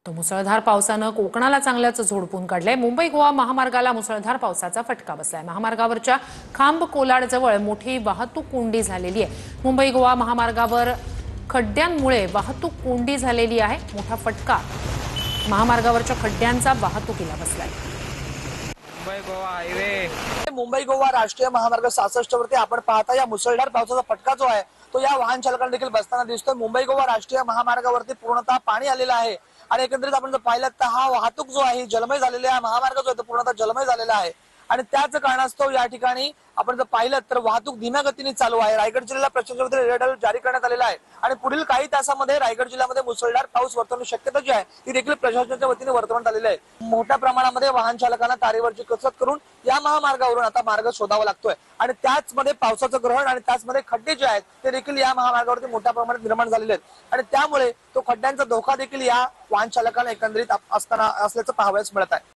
तो मुसळधार पावसानं कोकणाला चांगल्याच झोडपून काढलंय। मुंबई गोवा महामार्गाला मुसळधार पावसाचा फटका बसलाय। महामार्गावरच्या खांब कोलाड जवळ मोठी वाहतूक कोंडी झालेली आहे। मुंबई गोवा महामार्गावर खड्ड्यांमुळे वाहतूक कोंडी झालेली आहे। मोठा फटका महामार्गावरच्या खड्ड्यांचा वाहतुकीला बसलाय। मुंबई गोवा राष्ट्रीय महामार्ग 66 वरती आपण पाहता या मुसळधार पावसाचा फटका जो आहे तो या वाहन चालकांना देखील बसताना दिसतोय। मुंबई गोवा राष्ट्रीय महामार्गावरती पूर्णतः पाणी आलेलं आहे आणि एकंदरीत आपण जर पाहिलं तर हा वाहतूक जो आहे जलमय झालेला आहे। महामार्ग जो आहे तो पूर्णतः जलमय झालेला आहे आणि त्याच कारणास्तव या ठिकाणी आपण जर पाहिलं तर वाहतूक धीम्या गतीने चालू आहे। रायगड जिल्ह्याला प्रशासनाने रेड अलर्ट जारी करण्यात आलेला आहे आणि पुढील काही तासांमध्ये रायगड जिल्ह्यामध्ये मुसळधार पाऊस वर्तवण्याची शक्यता जी आहे ती देखील प्रशासनाच्या वतीने वर्तवण्यात आलेली आहे। मोठ्या प्रमाणामध्ये वाहन चालकांना तारेवरची कसरत करून या महामार्गावरून आता मार्ग शोधावा लागतोय आणि त्याचमध्ये पावसाचं ग्रहण आणि त्याचमध्ये खड्डे जे आहेत ते देखील या महामार्गावरती मोठ्या प्रमाणात निर्माण झालेले आहेत आणि त्यामुळे तो खड्ड्यांचा धोका देखील या वाहन चालकांना एकंदरीत असताना असल्याचं पाहावयास मिळत आहे।